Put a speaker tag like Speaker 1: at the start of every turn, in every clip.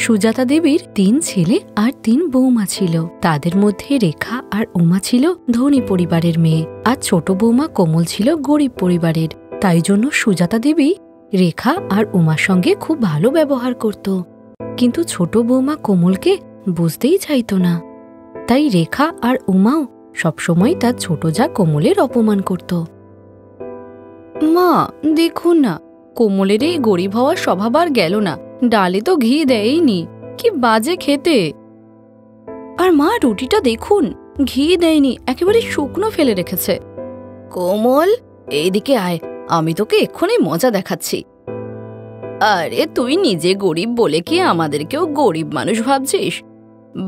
Speaker 1: সুজাতা দেবীর 3 ছেলে আর 3 বৌমা ছিল। তাদের মধ্যে রেখা আর উমা ছিল ধনী পরিবারের মেয়ে, আর ছোট বৌমা কোমল ছিল গরিব পরিবারের। তাই জন্য সুজাতা দেবী রেখা আর উমার সঙ্গে খুব ভালো ব্যবহার করত, কিন্তু ছোট বৌমা কোমলকে বুঝতেই চাইত না। তাই রেখা আর উমাও সবসময় তার ছোট যা কোমলের অপমান করত। মা দেখুন না, কোমলের এই গরিব হওয়ার স্বভাব আর গেল না। ডালে তো ঘি দেয়নি, কি বাজে খেতে। আর মা রুটিটা দেখুন, ঘি দেয়নি, একেবারে শুকনো ফেলে রেখেছে। কোমল, এইদিকে আয়, আমি তোকে এক্ষুনি মজা দেখাচ্ছি। আরে তুই নিজে গরিব বলে কি আমাদেরকেও গরিব মানুষ ভাবছিস?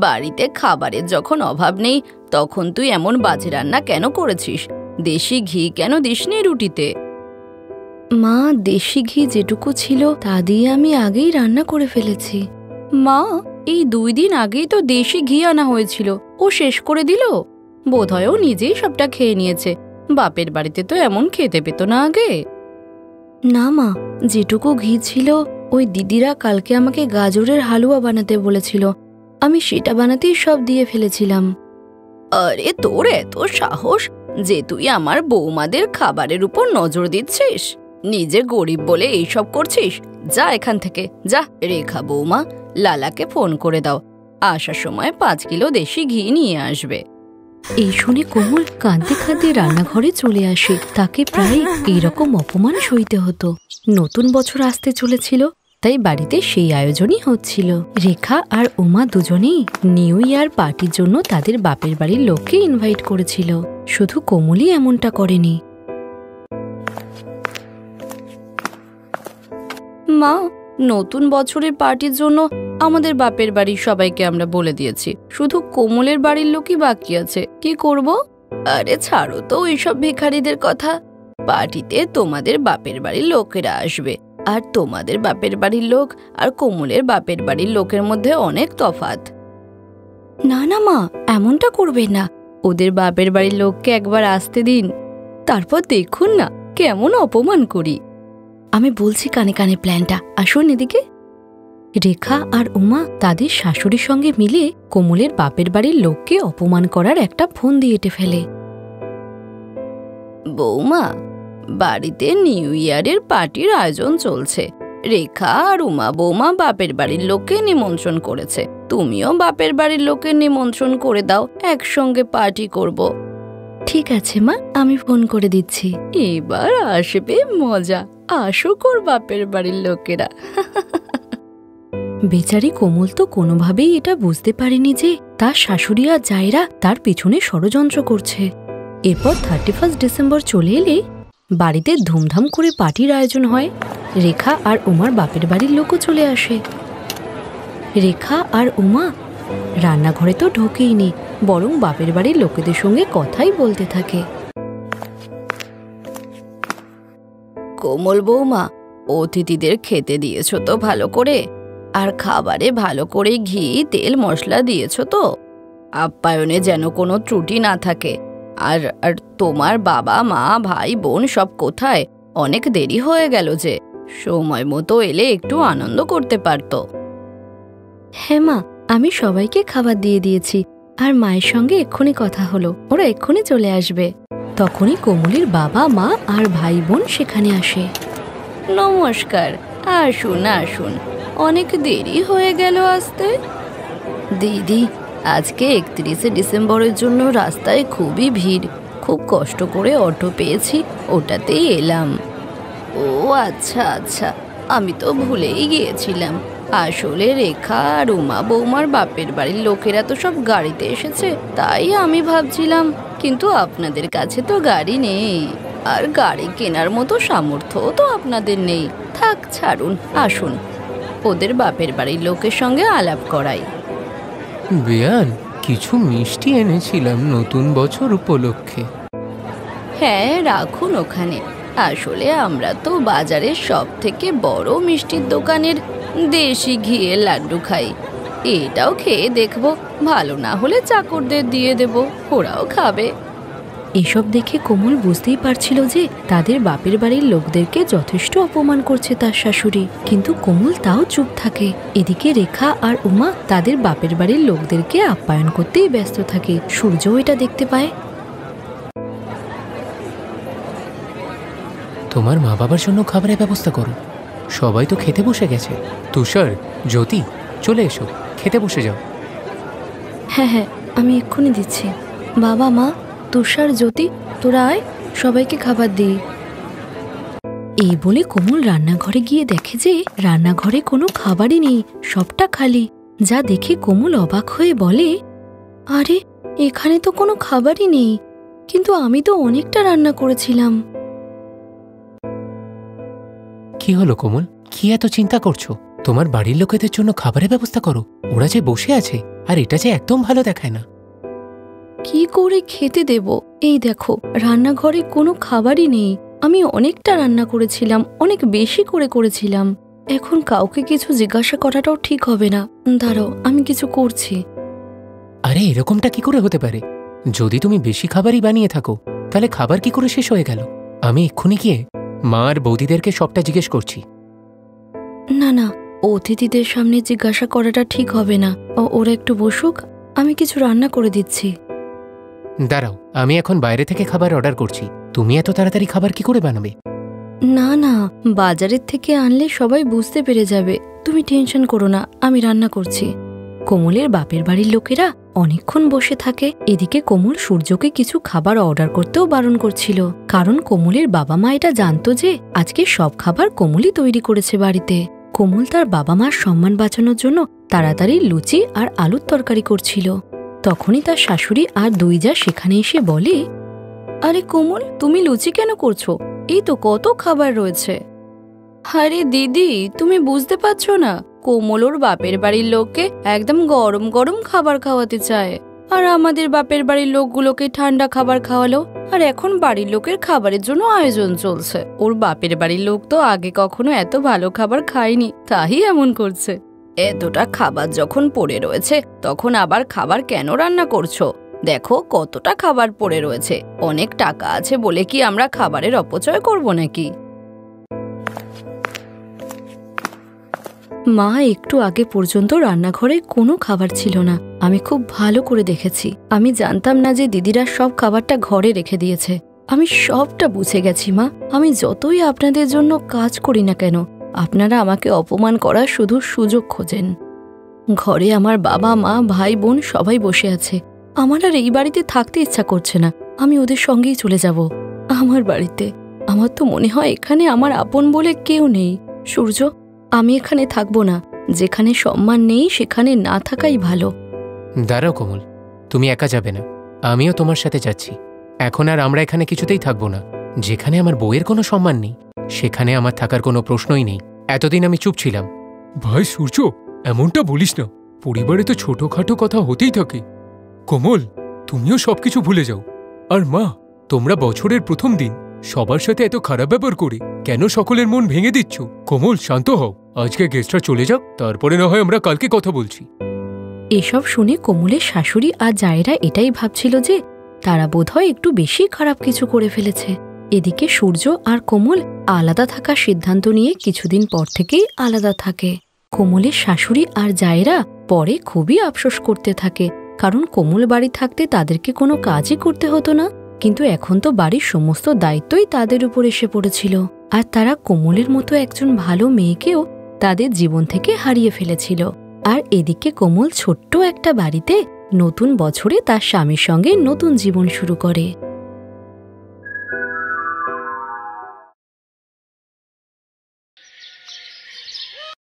Speaker 1: বাড়িতে খাবারের যখন অভাব নেই তখন তুই এমন বাজে রান্না কেন করেছিস? দেশি ঘি কেন দিসনি রুটিতে? মা, দেশি ঘি যেটুকু ছিল তা দিয়ে আমি আগেই রান্না করে ফেলেছি। মা, এই 2 দিন আগেই তো দেশি ঘি আনা হয়েছিল, ও শেষ করে দিল। বোধহয় ও নিজেই সবটা খেয়ে নিয়েছে। বাপের বাড়িতে তো এমন খেতে পেত না আগে। না মা, যেটুকু ঘি ছিল ওই দিদিরা কালকে আমাকে গাজরের হালুয়া বানাতে বলেছিল, আমি সেটা বানাতেই সব দিয়ে ফেলেছিলাম। আরে তোর এত সাহস যে তুই আমার বৌমাদের খাবারের উপর নজর দিচ্ছিস? নিজে গরিব বলে এইসব করছিস? যা এখান থেকে যা। রেখা বৌমা, লালাকে ফোন করে দাও, আসার সময় 5 কিলো দেশি ঘি নিয়ে আসবে। এই শুনে কোমল কাঁদতে কাঁদতে রান্নাঘরে চলে আসে। তাকে প্রায় এইরকম অপমান সইতে হতো। নতুন বছর আসতে চলেছিল, তাই বাড়িতে সেই আয়োজনই হচ্ছিল। রেখা আর উমা দুজনেই নিউ ইয়ার পার্টির জন্য তাদের বাপের বাড়ির লোককে ইনভাইট করেছিল। শুধু কোমলই এমনটা করেনি। মা, নতুন বছরের পার্টির জন্য আমাদের বাপের বাড়ির সবাইকে আমরা বলে দিয়েছি, শুধু কোমলের বাড়ির লোকই বাকি আছে। কি করব? আরে ছাড়ো তো ওইসব ভিখারিদের কথা। পার্টিতে তোমাদের বাপের বাড়ির লোকেরা আসবে, আর তোমাদের বাপের বাড়ির লোক আর কোমলের বাপের বাড়ির লোকের মধ্যে অনেক তফাৎ। না না মা, এমনটা করবে না। ওদের বাপের বাড়ির লোককে একবার আসতে দিন, তারপর দেখুন না কেমন অপমান করি। আমি বলছি কানে কানে প্ল্যানটা, আসুন এদিকে। রেখা আর উমা তাদের শাশুড়ির সঙ্গে মিলে কোমলের বাপের বাড়ির লোককে অপমান করার একটা ফোন দিয়ে এঁটে ফেলে। বৌমা, বাড়িতে নিউ ইয়ারের পার্টির আয়োজন চলছে। রেখা আর উমা বৌমা বাপের বাড়ির লোককে নিমন্ত্রণ করেছে, তুমিও বাপের বাড়ির লোকের নিমন্ত্রণ করে দাও, একসঙ্গে পার্টি করব। ঠিক আছে মা, আমি ফোন করে দিচ্ছি। এবার আসবে মজা, আসুক ওর বাপের বাড়ির লোকেরা। বেচারি কোমল তো কোনোভাবেই এটা বুঝতে পারেনি যে তার শাশুড়ি আর জায়রা তার পিছনে ষড়যন্ত্র করছে। এরপর 31 ডিসেম্বর চলে এলে বাড়িতে ধুমধাম করে পার্টির আয়োজন হয়। রেখা আর উমার বাপের বাড়ির লোকও চলে আসে। রেখা আর উমা রান্নাঘরে তো ঢোকেইনি, বরং বাপের বাড়ির লোকেদের সঙ্গে কথাই বলতে থাকে। কোমল বৌমা, অতিথিদের খেতে দিয়েছ তো ভালো করে? আর খাবারে ভালো করে ঘি তেল মশলা দিয়েছ তো? আপ্যায়নে যেন কোনো ত্রুটি না থাকে। আর আর তোমার বাবা মা ভাই বোন সব কোথায়? অনেক দেরি হয়ে গেল যে, সময় মতো এলে একটু আনন্দ করতে পারতো। হ্যাঁ মা, আমি সবাইকে খাবার দিয়ে দিয়েছি, আর মায়ের সঙ্গে এক্ষুনি কথা হলো, ওরা এক্ষুনি চলে আসবে। তখনই কোমলের বাবা মা আর ভাই বোন সেখানে আসে। নমস্কার, আসুন আসুন, অনেক দেরি হয়ে গেল আসতে। দিদি, আজকে 31 ডিসেম্বরের জন্য রাস্তায় খুবই ভিড়, খুব কষ্ট করে অটো পেয়েছি, ওটাতেই এলাম। ও আচ্ছা আচ্ছা, আমি তো ভুলেই গিয়েছিলাম। আসলে রেখা আর উমা বৌমার বাপের বাড়ির লোকেরা তো সব গাড়িতে এসেছে, তাই আমি ভাবছিলাম, কিন্তু আপনাদের কাছে তো গাড়ি নেই, আর গাড়ি কেনার মতো সামর্থ্যও তো আপনাদের নেই। থাক ছাড়ুন, আসুন ওদের বাপের বাড়ির লোকের সঙ্গে আলাপ করাই।
Speaker 2: বেয়ান, কিছু মিষ্টি এনেছিলাম নতুন বছর উপলক্ষে।
Speaker 1: হ্যাঁ, রাখুন ওখানে। আসলে আমরা তো বাজারের সব থেকে বড় মিষ্টির দোকানের দেশি ঘিয়ের লাড্ডু খাই। এটাও খেয়ে দেখবো, ভালো না হলে চাকরদের দিয়ে দেব, ওরাও খাবে। এসব দেখে কোমল বুঝতেই পারছিল যে তাদের বাপের বাড়ির লোকদেরকে যথেষ্ট অপমান করছে তার শাশুড়ি, কিন্তু কোমল তাও চুপ থাকে। এদিকে রেখা আর উমা তাদের বাপের বাড়ির লোকদেরকে আপ্যায়ন করতেই ব্যস্ত থাকে। সূর্যও এটা দেখতে পায়।
Speaker 2: তোমার মা বাবার জন্য খাবারের ব্যবস্থা করো, সবাই তো খেতে বসে গেছে। তুষার, জ্যোতি, চলে এসো, খেতে বসে যাও।
Speaker 1: হ্যাঁ হ্যাঁ, আমি এক্ষুনি দিচ্ছি। বাবা, মা, তুষার, জ্যোতি, তোরা আয়, সবাইকে খাবার দিই। এই বলে কোমল রান্নাঘরে গিয়ে দেখে যে রান্নাঘরে কোনো খাবারই নেই, সবটা খালি। যা দেখে কোমল অবাক হয়ে বলে, আরে এখানে তো কোনো খাবারই নেই, কিন্তু আমি তো অনেকটা রান্না করেছিলাম।
Speaker 2: কি হলো কোমল, কি এত চিন্তা করছো? তোমার বাড়ির লোকেদের জন্য খাবারের ব্যবস্থা করো, ওরা যে বসে আছে, আর এটা যে একদম ভালো দেখায় না।
Speaker 1: কি করে খেতে দেব? এই দেখো, রান্নাঘরে কোনো খাবারই নেই। আমি অনেকটা রান্না করেছিলাম, অনেক বেশি করে করেছিলাম। এখন কাউকে কিছু জিজ্ঞাসা করাটাও ঠিক হবে না। দাঁড়াও, আমি কিছু করছি।
Speaker 2: আরে এরকমটা কি করে হতে পারে? যদি তুমি বেশি খাবারই বানিয়ে থাকো, তাহলে খাবার কি করে শেষ হয়ে গেল? আমি এক্ষুনি গিয়ে মা আর বৌদিদেরকে সবটা জিজ্ঞেস করছি।
Speaker 1: না না, অতিথিদের সামনে জিজ্ঞাসা করাটা ঠিক হবে না। ওরা একটু বসুক, আমি কিছু রান্না করে দিচ্ছি।
Speaker 2: দাঁড়াও, আমি এখন বাইরে থেকে খাবার অর্ডার করছি। তুমি এত তাড়াতাড়ি খাবার কি করে বানাবে?
Speaker 1: না না, বাজারের থেকে আনলে সবাই বুঝতে পেরে যাবে। তুমি টেনশন করো না, আমি রান্না করছি। কোমলের বাপের বাড়ির লোকেরা অনেকক্ষণ বসে থাকে। এদিকে কোমল সূর্যকে কিছু খাবার অর্ডার করতেও বারণ করছিল, কারণ কোমলের বাবা মা এটা জানতো যে আজকে সব খাবার কোমলই তৈরি করেছে বাড়িতে। কোমল তার বাবা মার সম্মান বাঁচানোর জন্য তাড়াতাড়ি লুচি আর আলুর তরকারি করছিল। তখনই তার শাশুড়ি আর দুই যা সেখানে এসে বলে, আরে কোমল, তুমি লুচি কেন করছো? এই তো কত খাবার রয়েছে। আরে দিদি, তুমি বুঝতে পারছো না, কোমল ওর বাপের বাড়ির লোককে একদম গরম গরম খাবার খাওয়াতে চায়, আর আমাদের বাপের বাড়ির লোকগুলোকে ঠান্ডা খাবার খাওয়ালো। আর এখন বাড়ির লোকের খাবারের জন্য আয়োজন চলছে। ওর বাপের বাড়ির লোক তো আগে কখনো এত ভালো খাবার খায়নি, তাই এমন করছে। এতটা খাবার যখন পড়ে রয়েছে, তখন আবার খাবার কেন রান্না করছো? দেখো কতটা খাবার পড়ে রয়েছে। অনেক টাকা আছে বলে কি আমরা খাবারের অপচয় করব নাকি? মা, একটু আগে পর্যন্ত রান্নাঘরে কোনো খাবার ছিল না। আমি খুব ভালো করে দেখেছি। আমি জানতাম না যে দিদিরা সব খাবারটা ঘরে রেখে দিয়েছে। আমি সবটা বুঝে গেছি মা। আমি যতই আপনাদের জন্য কাজ করি না কেন, আপনারা আমাকে অপমান করার শুধু সুযোগ খোঁজেন। ঘরে আমার বাবা মা ভাই বোন সবাই বসে আছে। আমার আর এই বাড়িতে থাকতে ইচ্ছা করছে না। আমি ওদের সঙ্গেই চলে যাব আমার বাড়িতে। আমার তো মনে হয় এখানে আমার আপন বলে কেউ নেই। সূর্য, আমি এখানে থাকবো না। যেখানে সম্মান নেই সেখানে না থাকাই ভালো।
Speaker 2: দাঁড়াও কোমল, তুমি একা যাবে না, আমিও তোমার সাথে যাচ্ছি। এখন আর আমরা এখানে কিছুতেই থাকবো না। যেখানে আমার বউয়ের কোনো সম্মান নেই, সেখানে আমার থাকার কোনো প্রশ্নই নেই। এতদিন আমি চুপ ছিলাম।
Speaker 3: ভাই সূর্য, এমনটা বলিস না। পরিবারে তো ছোটখাটো কথা হতেই থাকে। কোমল, তুমিও সবকিছু ভুলে যাও। আর মা, তোমরা বছরের প্রথম দিন সবার সাথে এত খারাপ ব্যবহার করে কেন সকলের মন ভেঙে দিচ্ছ? কোমল, শান্ত হও। আজকে গেস্টরা চলে যাক, তারপরে না হয় আমরা কালকে কথা বলছি।
Speaker 1: এসব শুনে কোমলের শাশুড়ি আর জায়েরা এটাই ভাবছিল যে তারা বোধহয় একটু বেশি খারাপ কিছু করে ফেলেছে। এদিকে সূর্য আর কোমল আলাদা থাকার সিদ্ধান্ত নিয়ে কিছুদিন পর থেকেই আলাদা থাকে। কোমলের শাশুড়ি আর জায়েরা পরে খুবই আফসোস করতে থাকে, কারণ কোমল বাড়ি থাকতে তাদেরকে কোনো কাজই করতে হতো না। কিন্তু এখন তো বাড়ির সমস্ত দায়িত্বই তাদের উপর এসে পড়েছিল, আর তারা কোমলের মতো একজন ভালো মেয়েকেও তাদের জীবন থেকে হারিয়ে ফেলেছিল। আর এদিকে কোমল ছোট্ট একটা বাড়িতে নতুন বছরে তার স্বামীর সঙ্গে নতুন জীবন শুরু করে।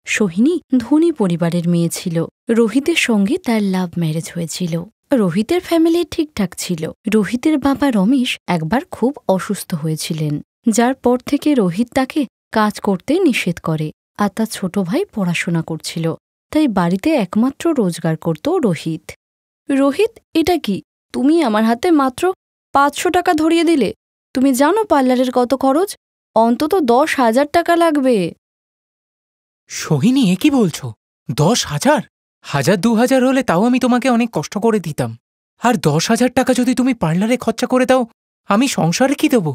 Speaker 1: সোহিনী ধনী পরিবারের মেয়ে ছিল। রোহিতের সঙ্গে তার লাভ ম্যারেজ হয়েছিল। রোহিতের ফ্যামিলি ঠিকঠাক ছিল। রোহিতের বাবা রমেশ একবার খুব অসুস্থ হয়েছিলেন, যার পর থেকে রোহিত তাকে কাজ করতে নিষেধ করে। আর তার ছোট ভাই পড়াশোনা করছিল, তাই বাড়িতে একমাত্র রোজগার করত রোহিত। রোহিত, এটা কি? তুমি আমার হাতে মাত্র 500 টাকা ধরিয়ে দিলে। তুমি জানো পার্লারের কত খরচ? অন্তত 10,000 টাকা লাগবে।
Speaker 4: সোহিনী, এ কি বলছো? 10,000? 1,000-2,000 হলে তাও আমি তোমাকে অনেক কষ্ট করে দিতাম। আর 10,000 টাকা যদি তুমি পার্লারে খরচা করে দাও, আমি সংসারে কি দেব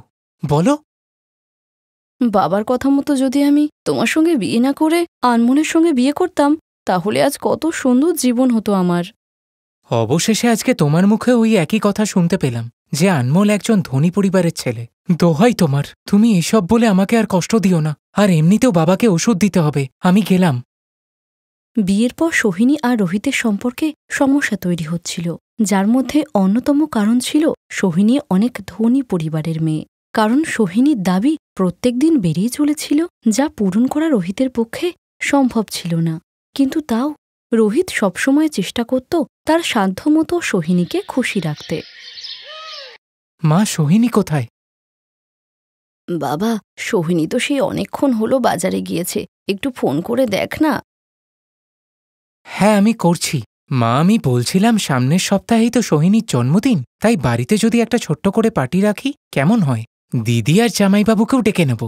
Speaker 4: বলো?
Speaker 1: বাবার কথা মতো যদি আমি তোমার সঙ্গে বিয়ে না করে আনমনের সঙ্গে বিয়ে করতাম, তাহলে আজ কত সুন্দর জীবন হতো আমার।
Speaker 4: অবশেষে আজকে তোমার মুখে ওই একই কথা শুনতে পেলাম যে আনমোল একজন ধনী পরিবারের ছেলে। দোহাই তোমার, তুমি এসব বলে আমাকে আর কষ্ট দিও না। আর এমনিতেও বাবাকে ওষুধ দিতে হবে। আমি গেলাম।
Speaker 1: বিয়ের পর সোহিনী আর রোহিতের সম্পর্কে সমস্যা তৈরি হচ্ছিল, যার মধ্যে অন্যতম কারণ ছিল সোহিনী অনেক ধনী পরিবারের মেয়ে। কারণ সোহিনীর দাবি প্রত্যেকদিন বেড়েই চলেছিল, যা পূরণ করা রোহিতের পক্ষে সম্ভব ছিল না। কিন্তু তাও রোহিত সবসময় চেষ্টা করত তার সাধ্যমতো সোহিনীকে খুশি রাখতে।
Speaker 4: মা, সোহিনী কোথায়?
Speaker 1: বাবা, সোহিনী তো সেই অনেকক্ষণ হলো বাজারে গিয়েছে, একটু ফোন করে দেখ না।
Speaker 4: হ্যাঁ, আমি করছি। মা, আমি বলছিলাম সামনের সপ্তাহেই তো সোহিনীর জন্মদিন, তাই বাড়িতে যদি একটা ছোট্ট করে পার্টি রাখি কেমন হয়? দিদি আর জামাইবাবুকেও ডেকে নেব।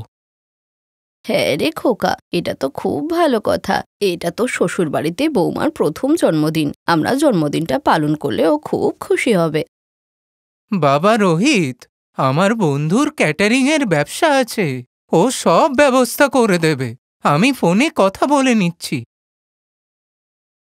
Speaker 1: হ্যাঁ রে খোকা, এটা তো খুব ভালো কথা। এটা তো শ্বশুরবাড়িতে বৌমার প্রথম জন্মদিন, আমরা জন্মদিনটা পালন করলে ও খুব খুশি হবে।
Speaker 4: বাবা রোহিত, আমার বন্ধুর ক্যাটারিংয়ের ব্যবসা আছে, ও সব ব্যবস্থা করে দেবে। আমি ফোনে কথা বলে নিচ্ছি।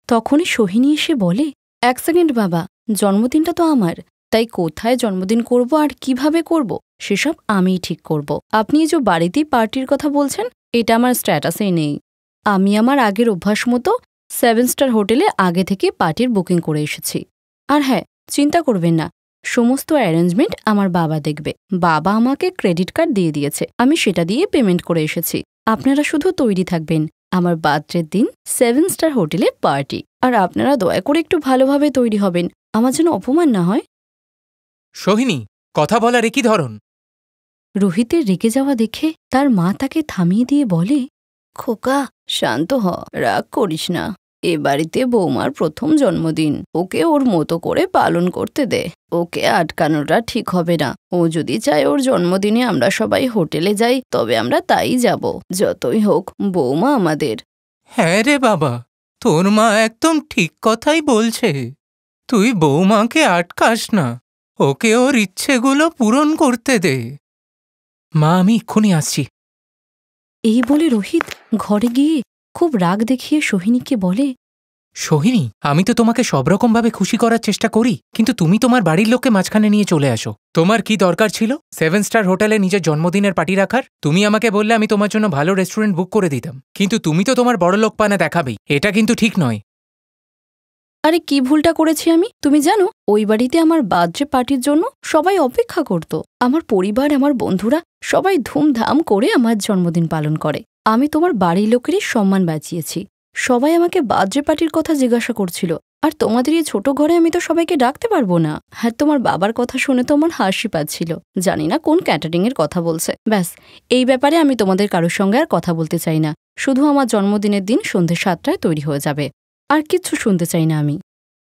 Speaker 1: তখনই সোহিনী এসে বলে, 1 সেকেন্ড বাবা, জন্মদিনটা তো আমার, তাই কোথায় জন্মদিন করব আর কিভাবে করব সেসব আমিই ঠিক করব। আপনি এই যে বাড়িতেই পার্টির কথা বলছেন, এটা আমার স্ট্যাটাসেই নেই। আমি আমার আগের অভ্যাস মতো 7 স্টার হোটেলে আগে থেকে পার্টির বুকিং করে এসেছি। আর হ্যাঁ, চিন্তা করবেন না, সমস্ত অ্যারেঞ্জমেন্ট আমার বাবা দেখবে। বাবা আমাকে ক্রেডিট কার্ড দিয়ে দিয়েছে, আমি সেটা দিয়ে পেমেন্ট করে এসেছি। আপনারা শুধু তৈরি থাকবেন, আমার বার্থডের দিন 7 স্টার হোটেলে পার্টি। আর আপনারা দয়া করে একটু ভালোভাবে তৈরি হবেন, আমার যেন অপমান না হয়।
Speaker 4: সোহিনী, কথা বলার একই ধরন।
Speaker 1: রোহিতের রেগে যাওয়া দেখে তার মা তাকে থামিয়ে দিয়ে বলে, খোকা শান্ত হ, রাগ করিস না। এ বাড়িতে বৌমার প্রথম জন্মদিন, ওকে ওর মতো করে পালন করতে দে। ওকে আটকানোটা ঠিক হবে না। ও যদি চায় ওর জন্মদিনে আমরা সবাই হোটেলে যাই, তবে আমরা তাই যাব। যতই হোক বৌমা আমাদের।
Speaker 4: হ্যাঁ রে বাবা, তোর মা একদম ঠিক কথাই বলছে। তুই বৌমাকে আটকাস না, ওকে ওর ইচ্ছেগুলো পূরণ করতে দে। মা, আমি এক্ষুনি আসছি।
Speaker 1: এই বলে রোহিত ঘরে গিয়ে খুব রাগ দেখিয়ে সোহিনীকে বলে,
Speaker 4: সোহিনী, আমি তো তোমাকে সব রকমভাবে খুশি করার চেষ্টা করি, কিন্তু তুমি তোমার বাড়ির লোককে মাঝখানে নিয়ে চলে আসো। তোমার কি দরকার ছিল 7 স্টার হোটেলে নিজের জন্মদিনের পার্টি রাখার? তুমি আমাকে বললে আমি তোমার জন্য ভালো রেস্টুরেন্ট বুক করে দিতাম, কিন্তু তুমি তো তোমার বড়লোকপানা দেখাবেই। এটা কিন্তু ঠিক নয়।
Speaker 1: আরে কি ভুলটা করেছি আমি তুমি জানো? ওই বাড়িতে আমার বার্থডে পার্টির জন্য সবাই অপেক্ষা করত। আমার পরিবার, আমার বন্ধুরা সবাই ধুমধাম করে আমার জন্মদিন পালন করে। আমি তোমার বাড়ির লোকেরই সম্মান বাঁচিয়েছি। সবাই আমাকে বার্থডে পার্টির কথা জিজ্ঞাসা করছিল, আর তোমাদের এই ছোট ঘরে আমি তো সবাইকে ডাকতে পারবো না। হ্যাঁ, তোমার বাবার কথা শুনে তো আমার হাসি পাচ্ছিল। জানি না কোন ক্যাটারিং এর কথা বলছে। ব্যাস, এই ব্যাপারে আমি তোমাদের কারোর সঙ্গে আর কথা বলতে চাই না। শুধু আমার জন্মদিনের দিন সন্ধ্যে 7টায় তৈরি হয়ে যাবে, আর কিচ্ছু শুনতে চাই না আমি।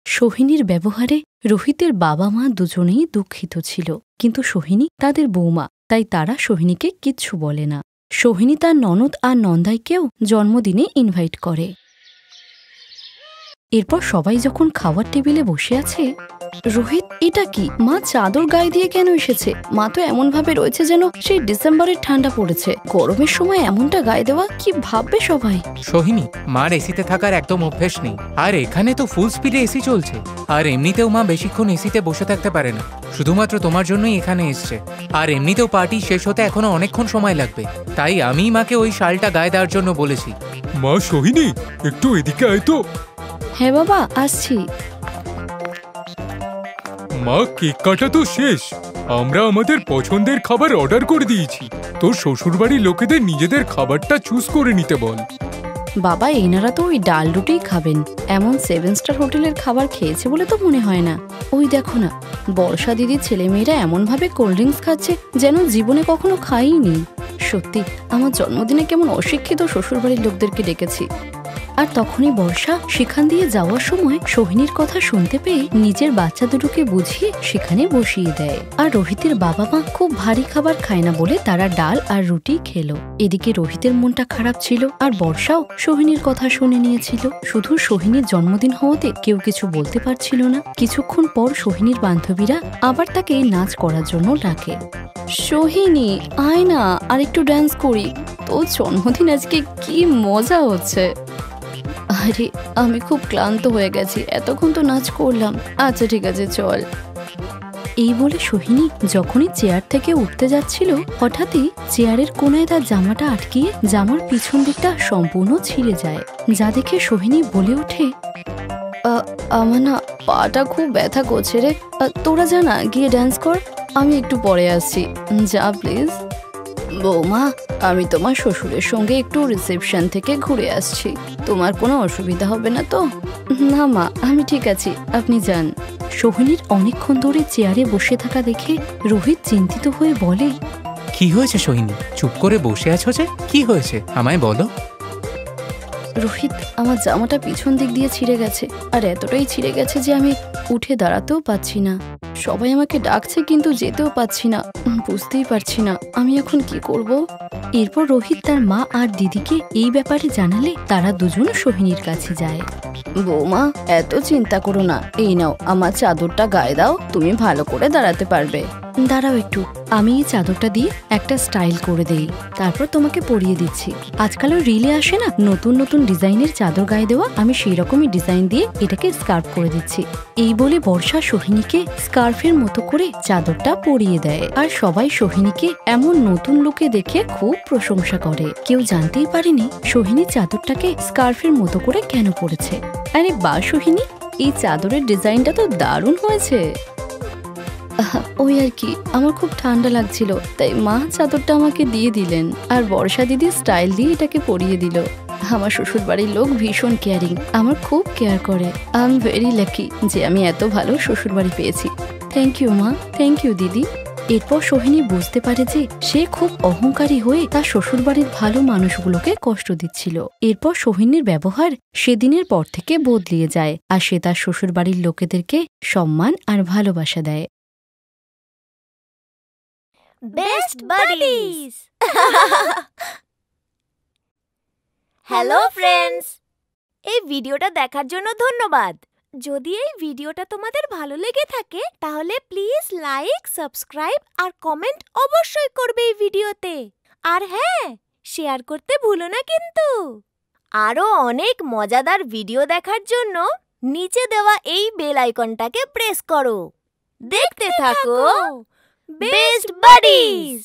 Speaker 1: সোহিনীর ব্যবহারে রোহিতের বাবা মা দুজনেই দুঃখিত ছিল, কিন্তু সোহিনী তাদের বৌমা, তাই তারা সোহিনীকে কিচ্ছু বলে না। সোহিনী তার ননদ আর নন্দাইকেও জন্মদিনে ইনভাইট করে। এরপর সবাই যখন খাওয়ার টেবিলে বসে আছে, রোহিত, এটা কি? মা চাদর গায়ে দিয়ে কেন এসেছে? মা তো এমনভাবে রয়েছে যেন সেই ডিসেম্বরের ঠান্ডা পড়েছে। গরমের সময় এমনটা গায়ে দেওয়া, কি ভাববে সবাই?
Speaker 4: সোহিনী, মার এসিতে থাকার একদম অভ্যেস নেই, আর এখানে তো ফুল স্পিডে এসি চলছে। আর এমনিতেও মা বেশিক্ষণ এসিতে বসে থাকতে পারে না, শুধুমাত্র তোমার জন্যই এখানে এসছে। আর এমনিতেও পার্টি শেষ হতে এখনো অনেকক্ষণ সময় লাগবে, তাই আমি মাকে ওই শালটা গায়ে দেওয়ার জন্য বলেছি।
Speaker 3: মা সোহিনী, একটু এদিকে আয় তো।
Speaker 1: হ্যাঁ বাবা, আসছি।
Speaker 3: মা, কেক কাটা তো শেষ। আমরা আমাদের পছন্দের খাবার অর্ডার করে দিয়েছি। তোর শ্বশুরবাড়ির লোকেদের নিজেদের খাবারটা চুজ করে নিতে বল।
Speaker 1: বাবা, এনারা তো ওই ডাল রুটিই খাবেন। এমন 7 স্টার হোটেলের খাবার খেয়েছে বলে তো মনে হয় না। ওই দেখো না, বর্ষা দিদির ছেলেমেয়েরা এমনভাবে কোল্ড ড্রিঙ্কস খাচ্ছে যেন জীবনে কখনো খাইনি। সত্যি, আমার জন্মদিনে কেমন অশিক্ষিত শ্বশুরবাড়ির লোকদেরকে ডেকেছি। আর তখনই বর্ষা সেখান দিয়ে যাওয়ার সময় সোহিনীর কথা শুনতে পেয়ে নিজের বাচ্চা দুটোকে বুঝিয়ে সেখানে বসিয়ে দেয়। আর রোহিতের বাবা মা খুব ভারী খাবার খায় না বলে তারা ডাল আর রুটি খেলো। এদিকে রোহিতের মনটা খারাপ ছিল আর বর্ষাও সোহিনীর কথা শুনে নিয়েছিল। শুধু সোহিনীর জন্মদিন হওয়াতে কেউ কিছু বলতে পারছিল না। কিছুক্ষণ পর সোহিনীর বান্ধবীরা আবার তাকে নাচ করার জন্য ডাকে। সোহিনী, আয় না, আর একটু ডান্স করি। তোর জন্মদিন আজকে কি মজা হচ্ছে। আরে আমি খুব ক্লান্ত হয়ে গেছি, এতক্ষণ তো নাচ করলাম। আচ্ছা ঠিক আছে, চল। এই বলে সোহিনী যখনই চেয়ার থেকে উঠতে যাচ্ছিল, হঠাৎই চেয়ারের কোনায় তার জামাটা আটকিয়ে জামার পিছন দিকটা সম্পূর্ণ ছিঁড়ে যায়। যা দেখে সোহিনী বলে ওঠে, আমার না পাটা খুব ব্যথা করছে রে, তোরা যা না গিয়ে ডান্স কর, আমি একটু পরে আসছি, যা প্লিজ। বৌমা, আমি তোমার শ্বশুরের সঙ্গে একটু রিসেপশন থেকে ঘুরে আসছি, তোমার কোনো অসুবিধা হবে না তো? না মা, আমি ঠিক আছি, আপনি যান। সোহিনীর অনেকক্ষণ ধরে চেয়ারে বসে থাকা দেখে রোহিত চিন্তিত হয়ে বলে,
Speaker 4: কি হয়েছে সোহিনী, চুপ করে বসে আছো যে? কি হয়েছে আমায় বলো।
Speaker 1: রোহিত, আমার জামাটা পিছন দিক দিয়ে ছিঁড়ে গেছে, আর এতটাই ছিঁড়ে গেছে যে আমি উঠে দাঁড়াতেও পাচ্ছি না। সবাই আমাকে ডাকছে কিন্তু যেতেও পাচ্ছি না, বুঝতেই পারছি না আমি এখন কি করব। এরপর রোহিত তার মা আর দিদিকে এই ব্যাপারে জানালে তারা দুজন সোহিনীর কাছে যায়। বৌমা, এত চিন্তা করো না, এই নাও আমার চাদরটা গায়ে দাও, তুমি ভালো করে দাঁড়াতে পারবে। দাঁড়াও একটু, আমি এই চাদরটা দিয়ে একটা স্টাইল করে দেই, তারপর তোমাকে পরিয়ে দিচ্ছি। আজকালও রিলে আসে না নতুন নতুন ডিজাইনের চাদর গায়ে দেওয়া, আমি সেই রকমই ডিজাইন দিয়ে এটাকে স্কার্ফ করে দিচ্ছি। এই বলে বর্ষা সোহিনীকে স্কার্ফের মতো করে চাদরটা পরিয়ে দেয়। আর সবাই সোহিনীকে এমন নতুন লুকে দেখে খুব প্রশংসা করে। কেউ জানতেই পারেনি সোহিনী চাদরটাকে স্কার্ফের মতো করে কেন পরেছে। আরে বাহ সোহিনী, এই চাদরের ডিজাইনটা তো দারুণ হয়েছে। ওই আর কি, আমার খুব ঠান্ডা লাগছিল তাই মা চাদরটা আমাকে দিয়ে দিলেন, আর বর্ষা দিদি স্টাইল দিয়ে এটাকে পরিয়ে দিল। আমার শ্বশুর বাড়ির লোক ভীষণ কেয়ারিং, আমার খুব কেয়ার করে। আই এম ভেরি লাকি যে আমি এত ভালো শ্বশুর বাড়ি পেয়েছি। থ্যাংক ইউ মা, থ্যাংক ইউ দিদি। এরপর সোহিনী বুঝতে পারে যে সে খুব অহংকারী হয়ে তার শ্বশুর বাড়ির ভালো মানুষগুলোকে কষ্ট দিচ্ছিল। এরপর সোহিনীর ব্যবহার সেদিনের পর থেকে বদলিয়ে যায়, আর সে তার শ্বশুর বাড়ির লোকেদেরকে সম্মান আর ভালোবাসা দেয়।
Speaker 5: Best buddies. হ্যালো ফ্রেন্ডস, এই ভিডিওটা দেখার জন্য ধন্যবাদ। যদি এই ভিডিওটা তোমাদের ভালো লেগে থাকে তাহলে প্লিজ লাইক, সাবস্ক্রাইব আর কমেন্ট অবশ্যই করবে এই ভিডিওতে। আর হ্যাঁ, শেয়ার করতে ভুলো না কিন্তু। আরো অনেক মজাদার ভিডিও দেখার জন্য নিচে দেওয়া এই বেল আইকনটাকে প্রেস করো। দেখতে থাকো বেস্ট বাডিজ।